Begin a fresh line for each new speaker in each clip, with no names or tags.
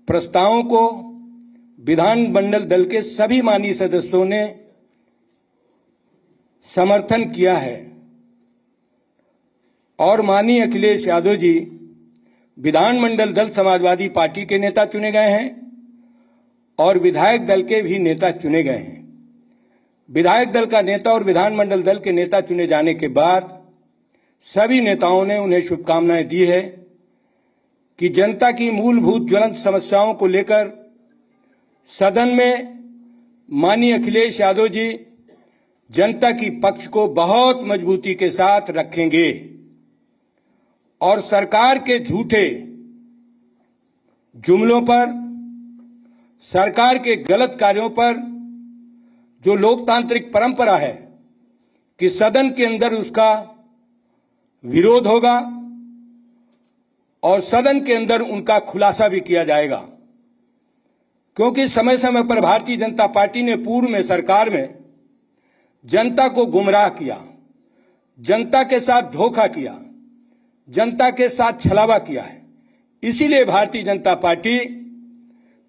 प्रस्तावों को विधानमंडल दल के सभी माननीय सदस्यों ने समर्थन किया है और माननीय अखिलेश यादव जी विधानमंडल दल समाजवादी पार्टी के नेता चुने गए हैं और विधायक दल के भी नेता चुने गए हैं। विधायक दल का नेता और विधानमंडल दल के नेता चुने जाने के बाद सभी नेताओं ने उन्हें शुभकामनाएं दी है कि जनता की मूलभूत ज्वलंत समस्याओं को लेकर सदन में माननीय अखिलेश यादव जी जनता की पक्ष को बहुत मजबूती के साथ रखेंगे और सरकार के झूठे जुमलों पर, सरकार के गलत कार्यों पर जो लोकतांत्रिक परंपरा है कि सदन के अंदर उसका विरोध होगा और सदन के अंदर उनका खुलासा भी किया जाएगा, क्योंकि समय समय पर भारतीय जनता पार्टी ने पूर्व में सरकार में जनता को गुमराह किया, जनता के साथ धोखा किया, जनता के साथ छलावा किया है। इसीलिए भारतीय जनता पार्टी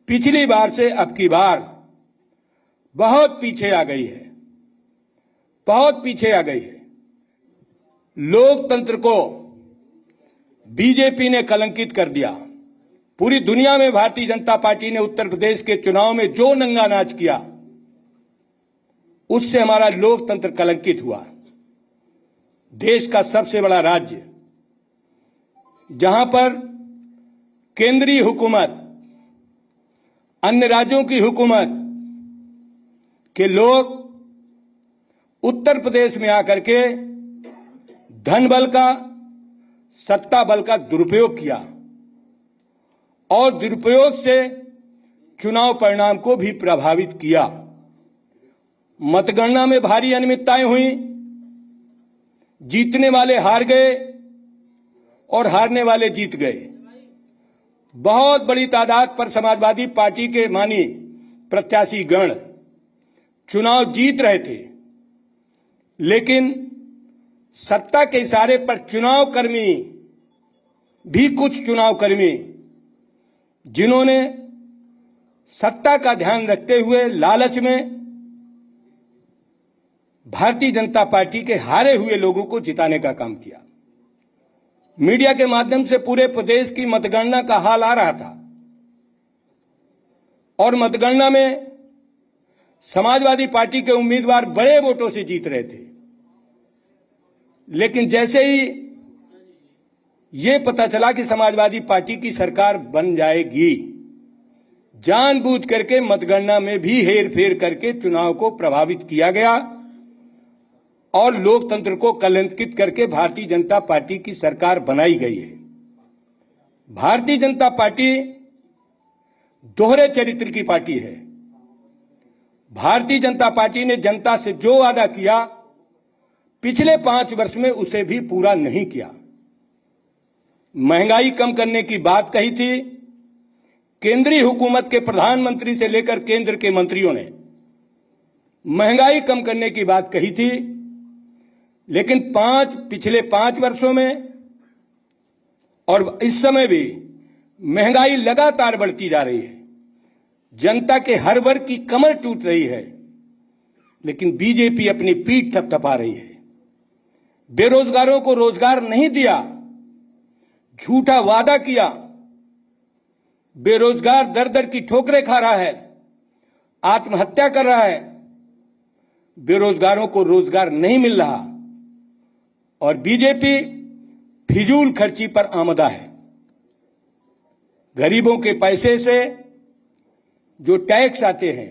पिछली बार से अब की बार बहुत पीछे आ गई है, बहुत पीछे आ गई है। लोकतंत्र को बीजेपी ने कलंकित कर दिया। पूरी दुनिया में भारतीय जनता पार्टी ने उत्तर प्रदेश के चुनाव में जो नंगा नाच किया उससे हमारा लोकतंत्र कलंकित हुआ। देश का सबसे बड़ा राज्य जहां पर केंद्रीय हुकूमत, अन्य राज्यों की हुकूमत के लोग उत्तर प्रदेश में आकर के धन बल का, सत्ता बल का दुरुपयोग किया और दुरुपयोग से चुनाव परिणाम को भी प्रभावित किया। मतगणना में भारी अनियमितताएं हुई, जीतने वाले हार गए और हारने वाले जीत गए। बहुत बड़ी तादाद पर समाजवादी पार्टी के मानी प्रत्याशी गण चुनाव जीत रहे थे, लेकिन सत्ता के इशारे पर चुनाव कर्मी भी, कुछ चुनाव कर्मी जिन्होंने सत्ता का ध्यान रखते हुए लालच में भारतीय जनता पार्टी के हारे हुए लोगों को जिताने का काम किया। मीडिया के माध्यम से पूरे प्रदेश की मतगणना का हाल आ रहा था और मतगणना में समाजवादी पार्टी के उम्मीदवार बड़े वोटों से जीत रहे थे, लेकिन जैसे ही ये पता चला कि समाजवादी पार्टी की सरकार बन जाएगी, जानबूझ करके मतगणना में भी हेरफेर करके चुनाव को प्रभावित किया गया और लोकतंत्र को कलंकित करके भारतीय जनता पार्टी की सरकार बनाई गई है। भारतीय जनता पार्टी दोहरे चरित्र की पार्टी है। भारतीय जनता पार्टी ने जनता से जो वादा किया पिछले 5 वर्ष में उसे भी पूरा नहीं किया। महंगाई कम करने की बात कही थी, केंद्रीय हुकूमत के प्रधानमंत्री से लेकर केंद्र के मंत्रियों ने महंगाई कम करने की बात कही थी, लेकिन पिछले 5 वर्षों में और इस समय भी महंगाई लगातार बढ़ती जा रही है। जनता के हर वर्ग की कमर टूट रही है, लेकिन बीजेपी अपनी पीठ थपथपा रही है। बेरोजगारों को रोजगार नहीं दिया, झूठा वादा किया। बेरोजगार दर दर की ठोकरें खा रहा है, आत्महत्या कर रहा है। बेरोजगारों को रोजगार नहीं मिल रहा और बीजेपी फिजूल खर्ची पर आमदा है। गरीबों के पैसे से जो टैक्स आते हैं,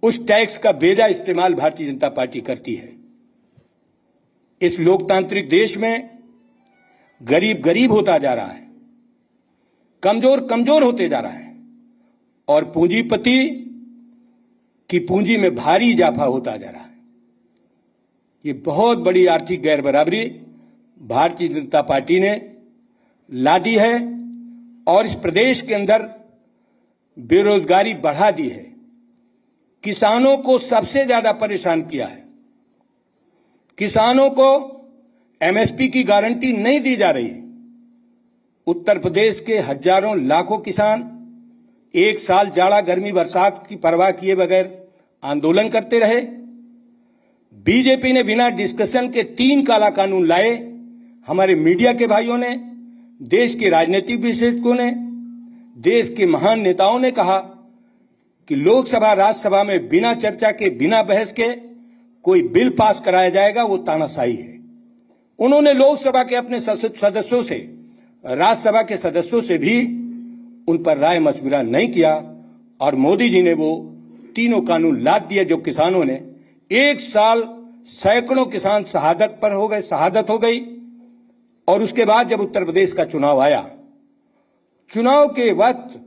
उस टैक्स का बेजा इस्तेमाल भारतीय जनता पार्टी करती है। इस लोकतांत्रिक देश में गरीब गरीब होता जा रहा है, कमजोर कमजोर होते जा रहा है और पूंजीपति की पूंजी में भारी इजाफा होता जा रहा है। ये बहुत बड़ी आर्थिक गैरबराबरी भारतीय जनता पार्टी ने ला दी है और इस प्रदेश के अंदर बेरोजगारी बढ़ा दी है। किसानों को सबसे ज्यादा परेशान किया है। किसानों को एमएसपी की गारंटी नहीं दी जा रही है। उत्तर प्रदेश के हजारों लाखों किसान एक साल जाड़ा गर्मी बरसात की परवाह किए बगैर आंदोलन करते रहे। बीजेपी ने बिना डिस्कशन के 3 काला कानून लाए। हमारे मीडिया के भाइयों ने, देश के राजनीतिक विशेषज्ञों ने, देश के महान नेताओं ने कहा कि लोकसभा राज्यसभा में बिना चर्चा के, बिना बहस के कोई बिल पास कराया जाएगा, वो तानाशाही है। उन्होंने लोकसभा के अपने सदस्यों से, राज्यसभा के सदस्यों से भी उन पर राय मशविरा नहीं किया और मोदी जी ने वो तीनों कानून लाद दिए जो किसानों ने, एक साल सैकड़ों किसान शहादत हो गई। और उसके बाद जब उत्तर प्रदेश का चुनाव आया, चुनाव के वक्त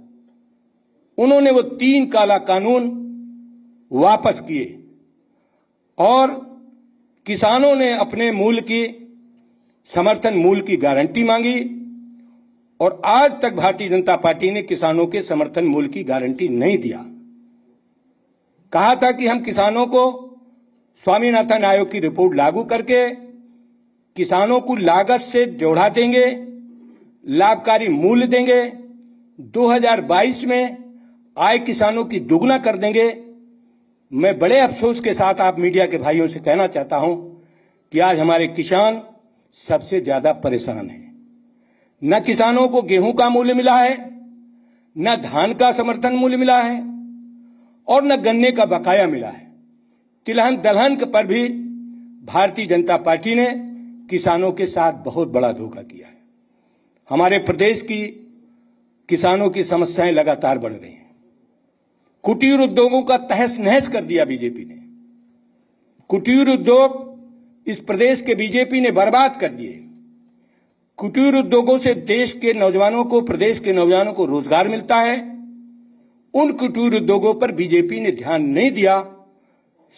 उन्होंने वो 3 काला कानून वापस किए और किसानों ने अपने समर्थन मूल्य की गारंटी मांगी। और आज तक भारतीय जनता पार्टी ने किसानों के समर्थन मूल्य की गारंटी नहीं दिया। कहा था कि हम किसानों को स्वामीनाथन आयोग की रिपोर्ट लागू करके किसानों को लागत से जोड़ा देंगे, लाभकारी मूल्य देंगे, 2022 में आय किसानों की दुगना कर देंगे। मैं बड़े अफसोस के साथ आप मीडिया के भाइयों से कहना चाहता हूं कि आज हमारे किसान सबसे ज्यादा परेशान हैं। न किसानों को गेहूं का मूल्य मिला है, न धान का समर्थन मूल्य मिला है और न गन्ने का बकाया मिला है। तिलहन दलहन पर भी भारतीय जनता पार्टी ने किसानों के साथ बहुत बड़ा धोखा किया है। हमारे प्रदेश की किसानों की समस्याएं लगातार बढ़ रही हैं। कुटीर उद्योगों का तहस नहस कर दिया बीजेपी ने। कुटीर उद्योग इस प्रदेश के बीजेपी ने बर्बाद कर दिए। कुटीर उद्योगों से देश के नौजवानों को, प्रदेश के नौजवानों को रोजगार मिलता है। उन कुटीर उद्योगों पर बीजेपी ने ध्यान नहीं दिया।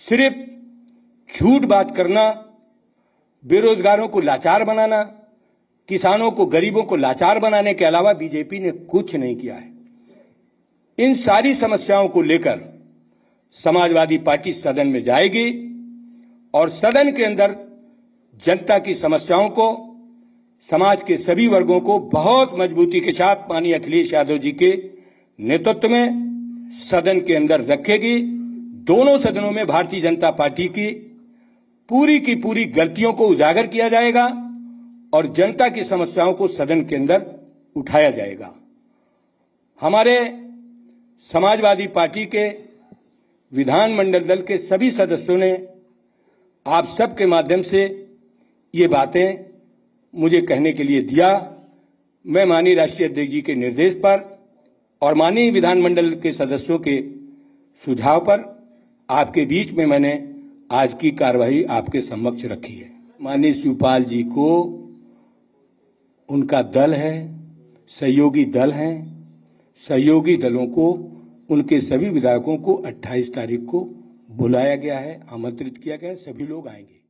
सिर्फ झूठ बात करना, बेरोजगारों को लाचार बनाना, किसानों को, गरीबों को लाचार बनाने के अलावा बीजेपी ने कुछ नहीं किया है। इन सारी समस्याओं को लेकर समाजवादी पार्टी सदन में जाएगी और सदन के अंदर जनता की समस्याओं को, समाज के सभी वर्गों को बहुत मजबूती के साथ माननीय अखिलेश यादव जी के नेतृत्व में सदन के अंदर रखेगी। दोनों सदनों में भारतीय जनता पार्टी की पूरी गलतियों को उजागर किया जाएगा और जनता की समस्याओं को सदन के अंदर उठाया जाएगा। हमारे समाजवादी पार्टी के विधानमंडल दल के सभी सदस्यों ने आप सबके माध्यम से ये बातें मुझे कहने के लिए दिया। मैं माननीय राष्ट्रीय अध्यक्ष जी के निर्देश पर और माननीय विधानमंडल के सदस्यों के सुझाव पर आपके बीच में मैंने आज की कार्यवाही आपके समक्ष रखी है। माननीय शिवपाल जी को, उनका दल है, सहयोगी दल हैं, सहयोगी दलों को, उनके सभी विधायकों को 28 तारीख को बुलाया गया है, आमंत्रित किया गया है। सभी लोग आएंगे।